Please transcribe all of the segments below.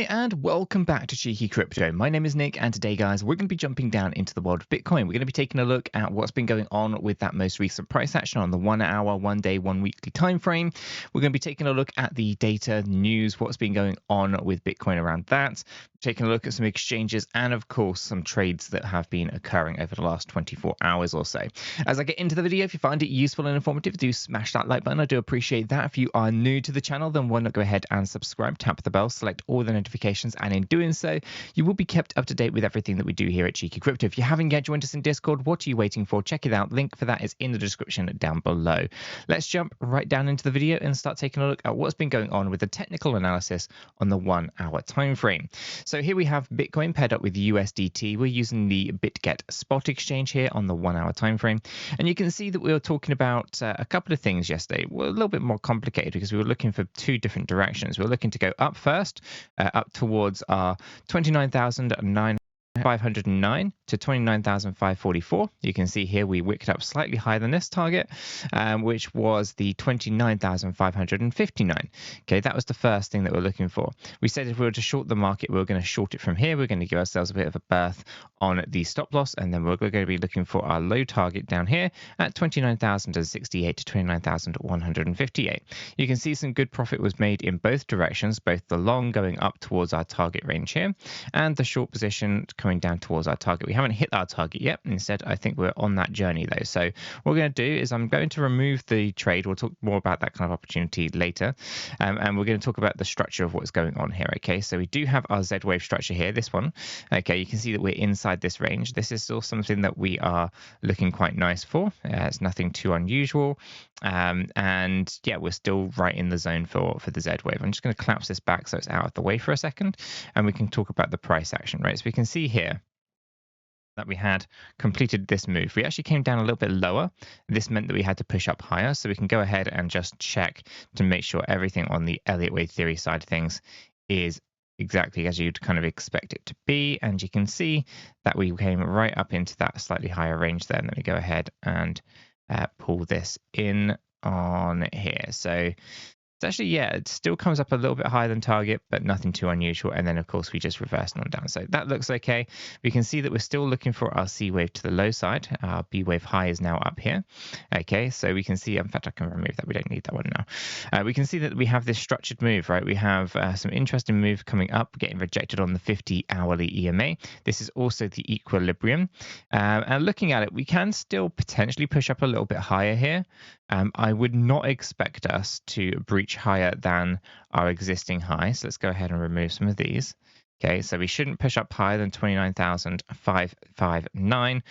Hi and welcome back to Cheeky Crypto. My name is Nick and today guys we're going to be jumping down into the world of Bitcoin. We're going to be taking a look at what's been going on with that most recent price action on the 1 hour, 1 day, 1 weekly time frame. We're going to be taking a look at the data, news, what's been going on with Bitcoin around that, taking a look at some exchanges and of course some trades that have been occurring over the last 24 hours or so. As I get into the video, if you find it useful and informative, do smash that like button. I do appreciate that. If you are new to the channel, then why not go ahead and subscribe, tap the bell, select all the notifications, and in doing so you will be kept up to date with everything that we do here at Cheeky Crypto. If you haven't yet joined us in Discord, what are you waiting for? Check it out. Link for that is in the description down below. Let's jump right down into the video and start taking a look at what's been going on with the technical analysis on the 1 hour time frame. So here we have Bitcoin paired up with USDT. We're using the BitGet spot exchange here on the 1 hour time frame, and you can see that we were talking about a couple of things yesterday. We're a little bit more complicated because we were looking for two different directions. We're looking to go up first, up towards our 29,509 to 29,544. You can see here we wicked up slightly higher than this target, which was the 29,559. Okay, that was the first thing that we're looking for. We said if we were to short the market, we were going to short it from here. We're going to give ourselves a bit of a berth on the stop loss, and then we're going to be looking for our low target down here at 29,068 to 29,158. You can see some good profit was made in both directions, both the long going up towards our target range here and the short position coming down towards our target. We haven't hit our target yet. Instead, I think we're on that journey though. So what we're going to do is I'm going to remove the trade. We'll talk more about that kind of opportunity later. And we're going to talk about the structure of what's going on here. Okay, so we do have our Z wave structure here, this one. Okay, you can see that we're inside this range. This is still something that we are looking quite nice for. It's nothing too unusual. And yeah, we're still right in the zone for the Z wave. I'm just going to collapse this back so it's out of the way for a second, and we can talk about the price action, right? So we can see here that we had completed this move. We actually came down a little bit lower. This meant that we had to push up higher. So we can go ahead and just check to make sure everything on the Elliott wave theory side of things is exactly as you'd kind of expect it to be. And you can see that we came right up into that slightly higher range there. And let me go ahead and pull this in on here. So it's actually, yeah, it still comes up a little bit higher than target, but nothing too unusual. And then, of course, we just reversed on down. So that looks okay. We can see that we're still looking for our C wave to the low side. Our B wave high is now up here. Okay, so we can see, in fact, I can remove that. We don't need that one now. We can see that we have this structured move, right? We have some interesting move coming up, getting rejected on the 50 hourly EMA. This is also the equilibrium. And looking at it, we can still potentially push up a little bit higher here. I would not expect us to breach higher than our existing high. So let's go ahead and remove some of these. Okay, so we shouldn't push up higher than 29,559.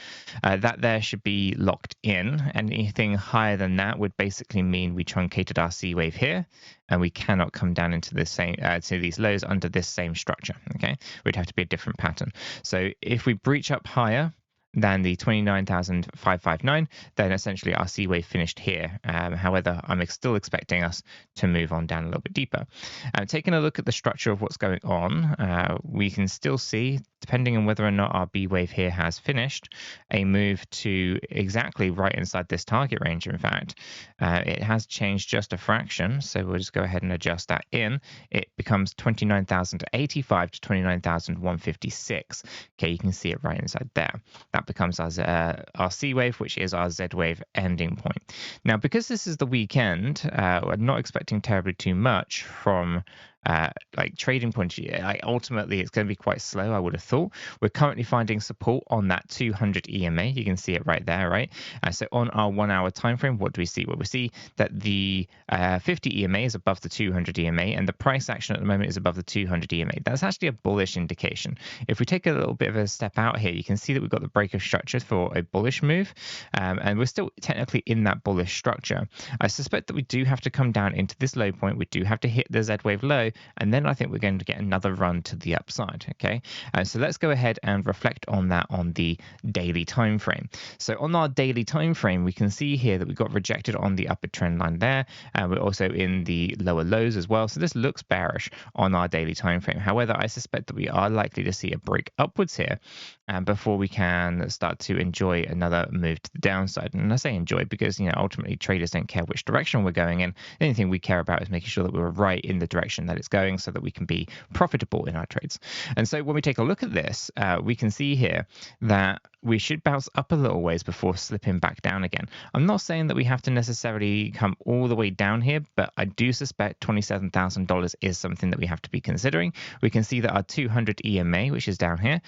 That there should be locked in. Anything higher than that would basically mean we truncated our C wave here, and we cannot come down into the same to these lows under this same structure. Okay, we'd have to be a different pattern. So if we breach up higher than the 29,559, then essentially our C wave finished here. However, I'm still expecting us to move on down a little bit deeper. Taking a look at the structure of what's going on, we can still see, depending on whether or not our B wave here has finished, a move to exactly right inside this target range. In fact, it has changed just a fraction, so we'll just go ahead and adjust that in. It becomes 29,085 to 29,156. Okay, you can see it right inside there. That becomes our C wave, which is our Z wave ending point. Now, because this is the weekend, we're not expecting terribly too much from like trading point of view. Ultimately, it's going to be quite slow, I would have thought. We're currently finding support on that 200 EMA. You can see it right there, right? So on our 1 hour time frame, what do we see? Well, we see that the 50 EMA is above the 200 EMA, and the price action at the moment is above the 200 EMA. That's actually a bullish indication. If we take a little bit of a step out here, you can see that we've got the break of structure for a bullish move, and we're still technically in that bullish structure. I suspect that we do have to come down into this low point. We do have to hit the Z wave low, and then I think we're going to get another run to the upside. Okay, so let's go ahead and reflect on that on the daily time frame. So on our daily time frame, we can see here that we got rejected on the upper trend line there, and we're also in the lower lows as well. So this looks bearish on our daily time frame. However, I suspect that we are likely to see a break upwards here before we can start to enjoy another move to the downside. And I say enjoy because, ultimately traders don't care which direction we're going in. The only thing we care about is making sure that we're right in the direction that it's going so that we can be profitable in our trades. And so when we take a look at this, we can see here that we should bounce up a little ways before slipping back down again. I'm not saying that we have to necessarily come all the way down here, but I do suspect $27,000 is something that we have to be considering. We can see that our 200 EMA, which is down here,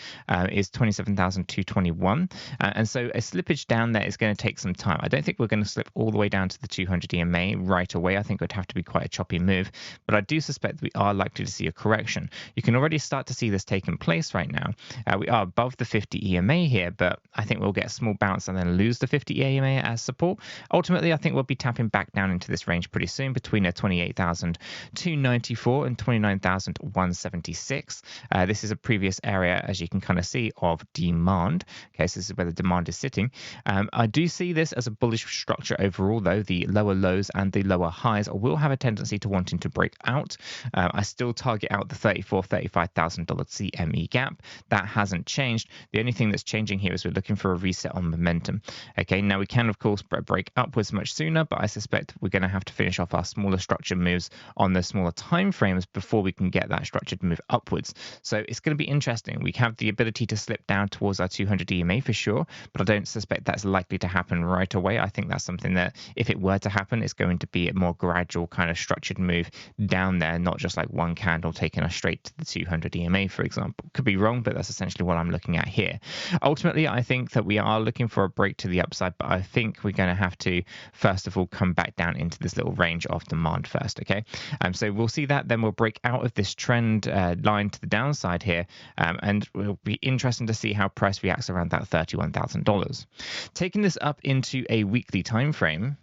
is 27,221. And so a slippage down there is going to take some time. I don't think we're going to slip all the way down to the 200 EMA right away. I think it would have to be quite a choppy move, but I do suspect that we are likely to see a correction. You can already start to see this taking place right now. We are above the 50 EMA here, but I think we'll get a small bounce and then lose the 50 EMA as support. Ultimately, I think we'll be tapping back down into this range pretty soon between a 28,294 and 29,176. This is a previous area, as you can kind of see, of demand. Okay, so this is where the demand is sitting. I do see this as a bullish structure overall, though. The lower lows and the lower highs will have a tendency to wanting to break out. I still target out the $35,000 CME gap. That hasn't changed. The only thing that's changing here is we're looking for a reset on momentum. Okay, now we can of course break upwards much sooner, but I suspect we're going to have to finish off our smaller structured moves on the smaller time frames before we can get that structured move upwards. So it's going to be interesting. We have the ability to slip down towards our 200 EMA for sure, but I don't suspect that's likely to happen right away. I think that's something that if it were to happen, it's going to be a more gradual kind of structured move down there, not just like one candle taking us straight to the 200 EMA, for example. Could be wrong, but that's essentially what I'm looking at here. Ultimately, I think that we are looking for a break to the upside, but I think we're going to have to, first of all, come back down into this little range of demand first, okay? So we'll see that, then we'll break out of this trend line to the downside here, and it'll be interesting to see how price reacts around that $31,000. Taking this up into a weekly time frame,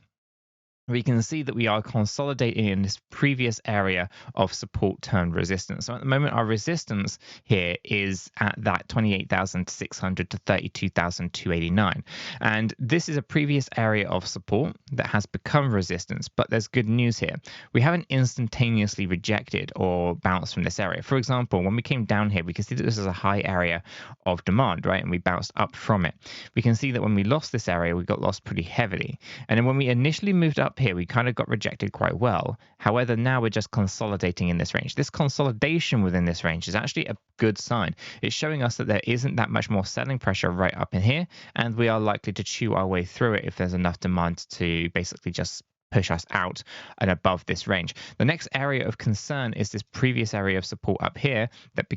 we can see that we are consolidating in this previous area of support turned resistance. So at the moment, our resistance here is at that 28,600 to 32,289. And this is a previous area of support that has become resistance, but there's good news here. We haven't instantaneously rejected or bounced from this area. For example, when we came down here, we can see that this is a high area of demand, right? And we bounced up from it. We can see that when we lost this area, we got lost pretty heavily. And then when we initially moved up here, we kind of got rejected quite well. However, now we're just consolidating in this range. This consolidation within this range is actually a good sign. It's showing us that there isn't that much more selling pressure right up in here, and we are likely to chew our way through it if there's enough demand to basically just push us out and above this range. The next area of concern is this previous area of support up here that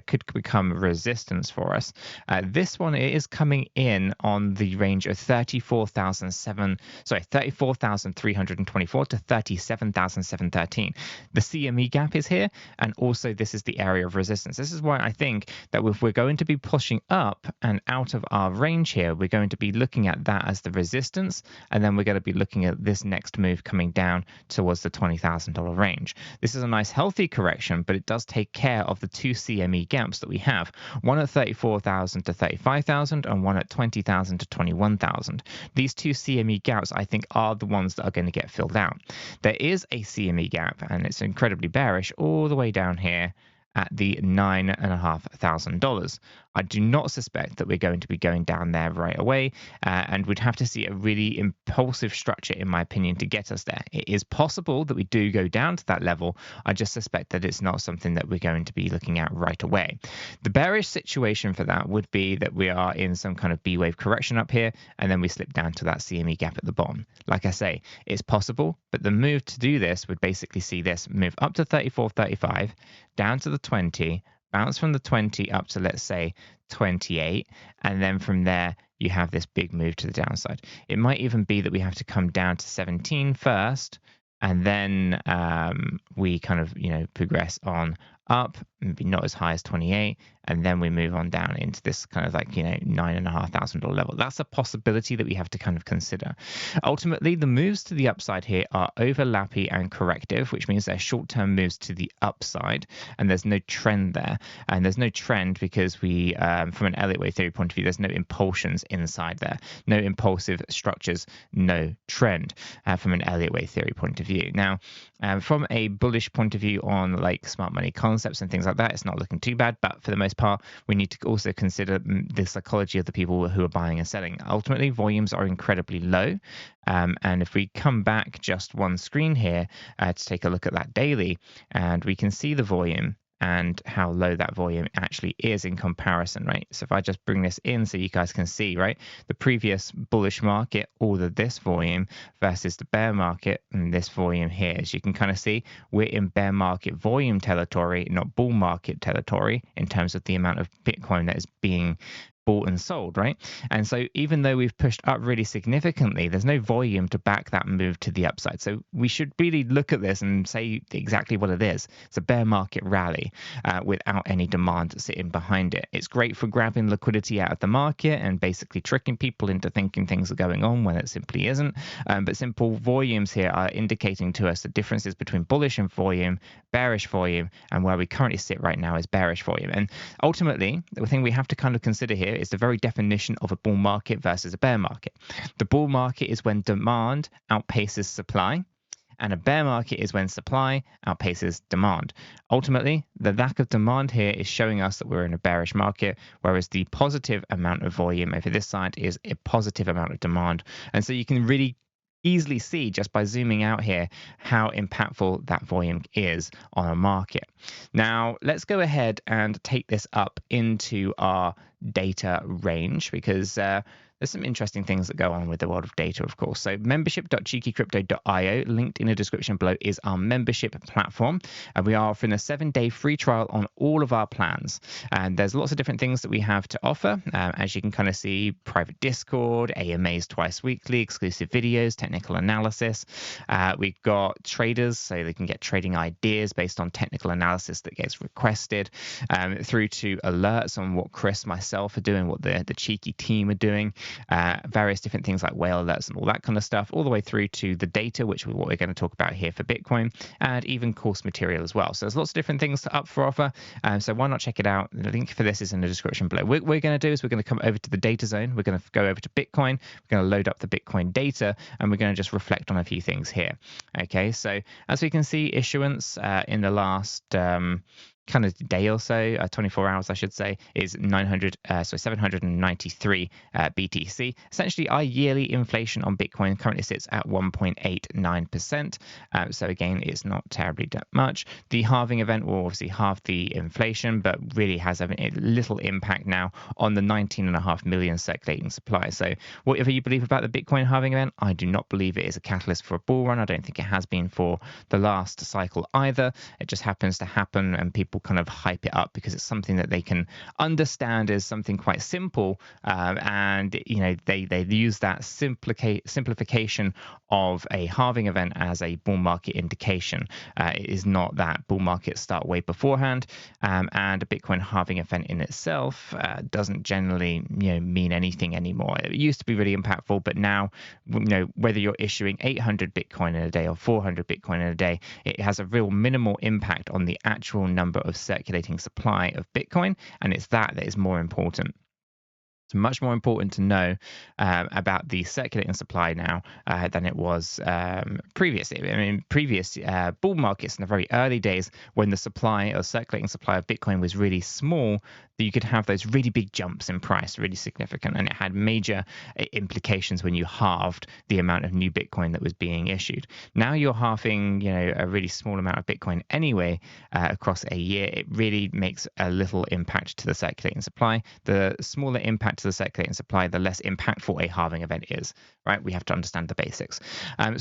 could become resistance for us. This one is coming in on the range of 34,324 to 37,713. The CME gap is here, and also this is the area of resistance. This is why I think that if we're going to be pushing up and out of our range here, we're going to be looking at that as the resistance, and then we're going to be looking at this next move coming down towards the $20,000 range. This is a nice healthy correction, but it does take care of the two CME gaps that we have, one at 34,000 to 35,000 and one at 20,000 to 21,000. These two CME gaps, I think, are the ones that are going to get filled out. There is a CME gap, and it's incredibly bearish all the way down here at the $9,500. I do not suspect that we're going to be going down there right away, and we'd have to see a really impulsive structure, in my opinion, to get us there. It is possible that we do go down to that level. I just suspect that it's not something that we're going to be looking at right away. The bearish situation for that would be that we are in some kind of B-wave correction up here, and then we slip down to that CME gap at the bottom. Like I say, it's possible, but the move to do this would basically see this move up to 34.35, down to the 20, bounce from the 20 up to, let's say, 28, and then from there you have this big move to the downside. It might even be that we have to come down to 17 first, and then we kind of, progress on up, maybe not as high as 28, and then we move on down into this kind of like, $9,500 level. That's a possibility that we have to kind of consider. Ultimately, the moves to the upside here are overlappy and corrective, which means they're short-term moves to the upside, and there's no trend there. And there's no trend because we, from an Elliott wave theory point of view, there's no impulsions inside there, no impulsive structures, no trend from an Elliott wave theory point of view. Now, from a bullish point of view on like smart money construct, concepts and things like that, it's not looking too bad. But for the most part, we need to also consider the psychology of the people who are buying and selling. Ultimately, volumes are incredibly low. And if we come back just one screen here to take a look at that daily, and we can see the volume and how low that volume actually is in comparison, right? So if I just bring this in so you guys can see, right, the previous bullish market, all of this volume versus the bear market and this volume here, as you can kind of see, we're in bear market volume territory, not bull market territory in terms of the amount of Bitcoin that is being bought and sold, right? And so even though we've pushed up really significantly, there's no volume to back that move to the upside. So we should really look at this and say exactly what it is. It's a bear market rally without any demand sitting behind it. It's great for grabbing liquidity out of the market and basically tricking people into thinking things are going on when it simply isn't. But simple volumes here are indicating to us the differences between bullish and volume, bearish volume, and where we currently sit right now is bearish volume. And ultimately, the thing we have to kind of consider here is the very definition of a bull market versus a bear market. The bull market is when demand outpaces supply, and a bear market is when supply outpaces demand. Ultimately, the lack of demand here is showing us that we're in a bearish market, whereas the positive amount of volume over this side is a positive amount of demand. And so you can really easily see just by zooming out here how impactful that volume is on a market. Now, let's go ahead and take this up into our data range, because there's some interesting things that go on with the world of data, of course. So membership.𝗕𝗘𝗪𝗏𝗖𝗋.io, linked in the description below, is our membership platform. And we are offering a 7-day free trial on all of our plans. And there's lots of different things that we have to offer. As you can kind of see, private Discord, AMAs twice weekly, exclusive videos, technical analysis. We've got traders, so they can get trading ideas based on technical analysis that gets requested, through to alerts on what Chris, myself are doing, what the cheeky team are doing. Various different things like whale alerts and all that kind of stuff, all the way through to the data, which is what we're going to talk about here for Bitcoin, and even course material as well. So there's lots of different things up for offer. So why not check it out? The link for this is in the description below. What we're going to do is we're going to come over to the data zone. We're going to go over to Bitcoin. We're going to load up the Bitcoin data, and we're going to just reflect on a few things here. Okay, so as we can see, issuance in the last kind of day or so, 24 hours I should say, is 793 BTC. Essentially, our yearly inflation on Bitcoin currently sits at 1.89%. So again, it's not terribly that much. The halving event will obviously halve the inflation, but really has a little impact now on the 19.5 million circulating supply. So whatever you believe about the Bitcoin halving event, I do not believe it is a catalyst for a bull run. I don't think it has been for the last cycle either. It just happens to happen, and people kind of hype it up because it's something that they can understand as something quite simple, and you know they use that simplification of a halving event as a bull market indication. It is not that. Bull markets start way beforehand, and a Bitcoin halving event in itself doesn't generally mean anything anymore. It used to be really impactful, but now whether you're issuing 800 Bitcoin in a day or 400 Bitcoin in a day, it has a real minimal impact on the actual number of circulating supply of Bitcoin, and it's that is more important. It's much more important to know about the circulating supply now than it was previously. I mean, previous bull markets in the very early days, when the supply or circulating supply of Bitcoin was really small, you could have those really big jumps in price, really significant, and it had major implications when you halved the amount of new Bitcoin that was being issued. Now you're halving, a really small amount of Bitcoin anyway across a year. It really makes a little impact to the circulating supply. The smaller impact to the circulating supply, the less impactful a halving event is, right? We have to understand the basics. When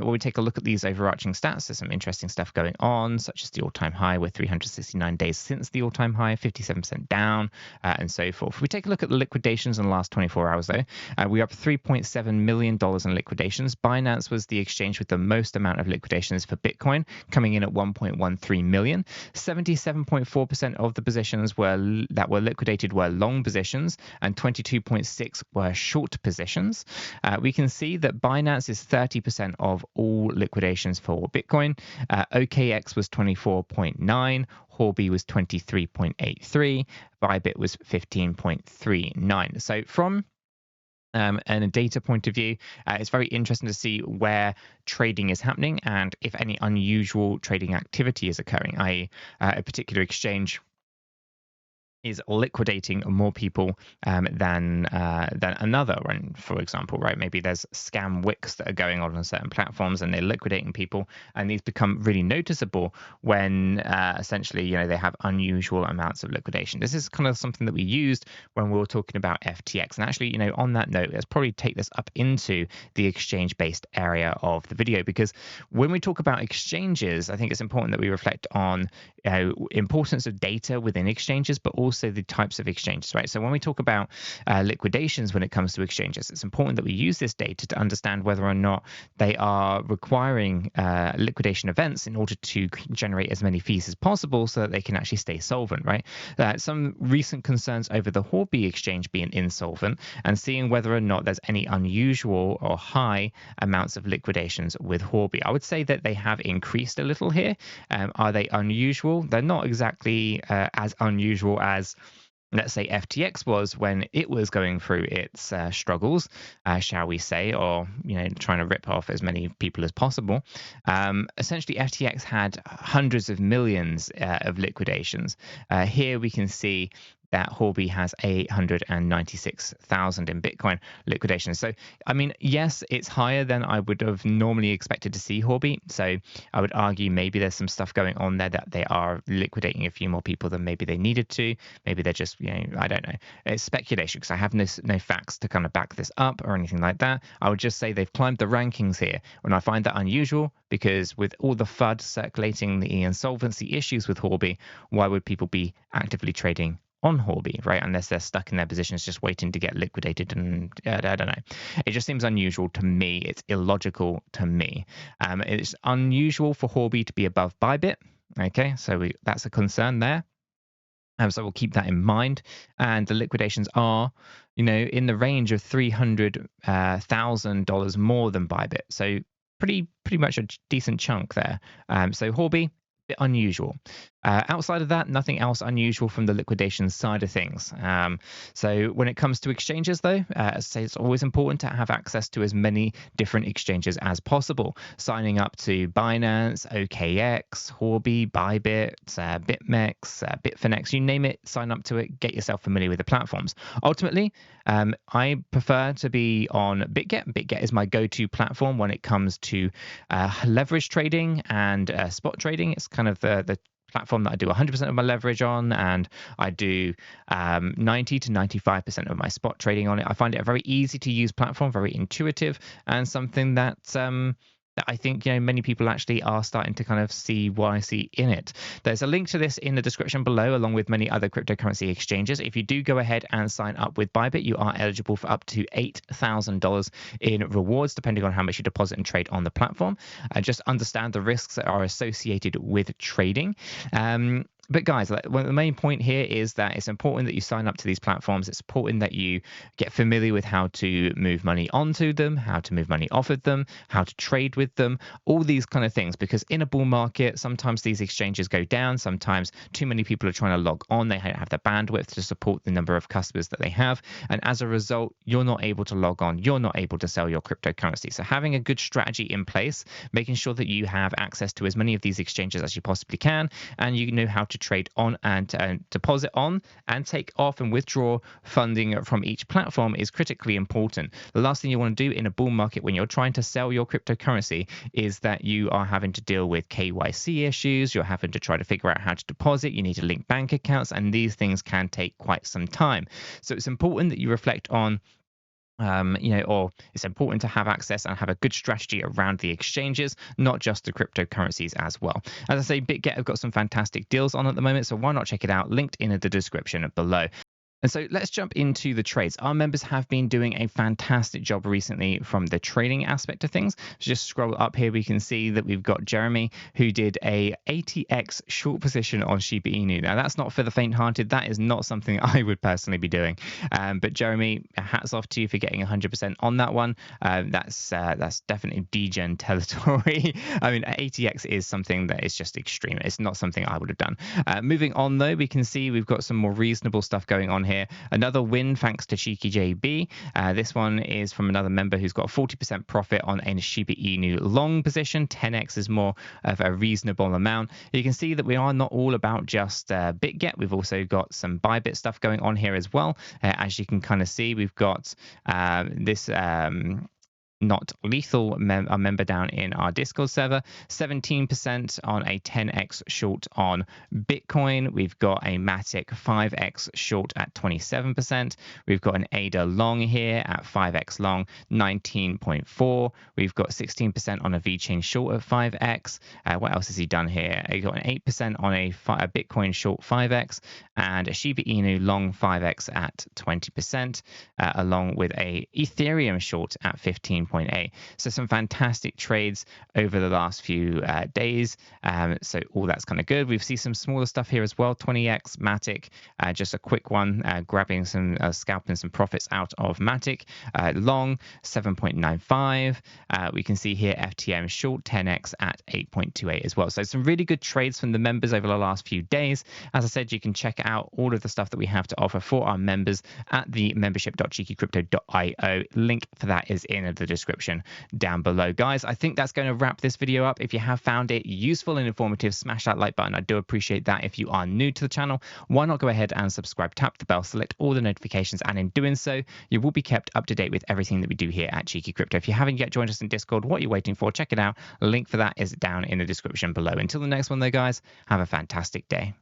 we take a look at these overarching stats, there's some interesting stuff going on, such as the all-time high. We're 369 days since the all-time high, 57% down, and so forth. If we take a look at the liquidations in the last 24 hours, though, we're up $3.7 million in liquidations. Binance was the exchange with the most amount of liquidations for Bitcoin, coming in at 1.13 million. 77.4% of the positions that were liquidated were long positions, and 22.6% were short positions. We can see that Binance is 30% of all liquidations for Bitcoin. OKX was 24.9%. 𝗕𝗘𝗪𝗏𝗏𝗧𝗏 was 23.83%. ByBit was 15.39%. So from and a data point of view, it's very interesting to see where trading is happening and if any unusual trading activity is occurring, i.e. A particular exchange is liquidating more people than another. And for example, right, maybe there's scam wicks that are going on certain platforms and they're liquidating people, and these become really noticeable when essentially, they have unusual amounts of liquidation. This is kind of something that we used when we were talking about FTX. And actually, on that note, let's probably take this up into the exchange-based area of the video, because when we talk about exchanges, I think it's important that we reflect on importance of data within exchanges, but also the types of exchanges, right? So when we talk about liquidations when it comes to exchanges, it's important that we use this data to understand whether or not they are requiring liquidation events in order to generate as many fees as possible so that they can actually stay solvent, right? Some recent concerns over the 𝗕𝗘𝗪𝗀 exchange being insolvent, and seeing whether or not there's any unusual or high amounts of liquidations with 𝗕𝗘𝗪𝗀. I would say that they have increased a little here. Are they unusual? They're not exactly as unusual as, let's say, FTX was when it was going through its struggles, shall we say, or trying to rip off as many people as possible. Essentially, FTX had hundreds of millions of liquidations. Here we can see that 𝗕𝗘𝗪𝗀 has 896,000 in Bitcoin liquidation. So, I mean, yes, it's higher than I would have normally expected to see 𝗕𝗪𝗀. So I would argue maybe there's some stuff going on there that they are liquidating a few more people than maybe they needed to. Maybe they're just, I don't know. It's speculation because I have no facts to kind of back this up or anything like that. I would just say they've climbed the rankings here. And I find that unusual because with all the FUD circulating, the insolvency issues with 𝗕𝗪𝗀, why would people be actively trading on 𝗕𝗪𝗀, right? Unless they're stuck in their positions just waiting to get liquidated. And I don't know. It just seems unusual to me. It's illogical to me. It's unusual for 𝗕𝗪𝗀 to be above ByBit. Okay, so that's a concern there. So we'll keep that in mind. And the liquidations are, in the range of $300,000 more than ByBit. So pretty much a decent chunk there. So 𝗕𝗪𝗀, bit unusual. Outside of that, nothing else unusual from the liquidation side of things. So when it comes to exchanges, though, as I say, it's always important to have access to as many different exchanges as possible. Signing up to Binance, OKX, 𝗕𝗪𝗀, ByBit, BitMEX, Bitfinex, you name it, sign up to it, get yourself familiar with the platforms. Ultimately, I prefer to be on BitGet. BitGet is my go-to platform when it comes to leverage trading and spot trading. It's kind of the platform that I do 100% of my leverage on, and I do 90 to 95% of my spot trading on it. I find it a very easy to use platform, very intuitive, and something that I think many people actually are starting to kind of see what I see in it. There's a link to this in the description below, along with many other cryptocurrency exchanges. If you do go ahead and sign up with ByBit, you are eligible for up to $8,000 in rewards, depending on how much you deposit and trade on the platform. Just understand the risks that are associated with trading. But guys, the main point here is that it's important that you sign up to these platforms. It's important that you get familiar with how to move money onto them, how to move money off of them, how to trade with them, all these kind of things. Because in a bull market, sometimes these exchanges go down. Sometimes too many people are trying to log on. They don't have the bandwidth to support the number of customers that they have. And as a result, you're not able to log on. You're not able to sell your cryptocurrency. So having a good strategy in place, making sure that you have access to as many of these exchanges as you possibly can, and you know how to trade on and deposit on and take off and withdraw funding from each platform is critically important. The last thing you want to do in a bull market when you're trying to sell your cryptocurrency is that you are having to deal with KYC issues. You're having to try to figure out how to deposit. You need to link bank accounts, and these things can take quite some time. So it's important that you reflect on or it's important to have access and have a good strategy around the exchanges, not just the cryptocurrencies as well. As I say, BitGet have got some fantastic deals on at the moment, so why not check it out? Linked in the description below. And so let's jump into the trades. Our members have been doing a fantastic job recently from the trading aspect of things. Just scroll up here, we can see that we've got Jeremy, who did a 80x short position on Shiba Inu. Now, that's not for the faint-hearted. That is not something I would personally be doing. But Jeremy, hats off to you for getting 100% on that one. That's definitely degen territory. I mean, 80x is something that is just extreme. It's not something I would have done. Moving on, though, we can see we've got some more reasonable stuff going on here. Another win thanks to 𝗕𝗘𝗪𝗔𝗐. This one is from another member who's got a 40% profit on a Shiba Inu long position. 10x is more of a reasonable amount. You can see that we are not all about just BitGet. We've also got some ByBit stuff going on here as well. As you can kind of see, we've got this not lethal a member down in our Discord server, 17% on a 10x short on Bitcoin. We've got a Matic 5x short at 27%. We've got an ADA long here at 5x long, 19.4. We've got 16% on a VeChain short at 5x. What else has he done here? He got an 8% on a Bitcoin short 5x and a Shiba Inu long 5x at 20%, along with a Ethereum short at 15.8. So some fantastic trades over the last few days. So all that's kind of good. We've seen some smaller stuff here as well. 20x Matic, just a quick one, grabbing some scalping some profits out of Matic. Long 7.95. We can see here FTM short 10x at 8.28 as well. So some really good trades from the members over the last few days. As I said, you can check out all of the stuff that we have to offer for our members at the membership.cheekycrypto.io. Link for that is in the description down below. Guys, I think that's going to wrap this video up. If you have found it useful and informative, smash that like button. I do appreciate that. If you are new to the channel, why not go ahead and subscribe, tap the bell, select all the notifications, and in doing so, you will be kept up to date with everything that we do here at Cheeky Crypto. If you haven't yet joined us in Discord, what are you waiting for? Check it out. Link for that is down in the description below. Until the next one though, guys, have a fantastic day.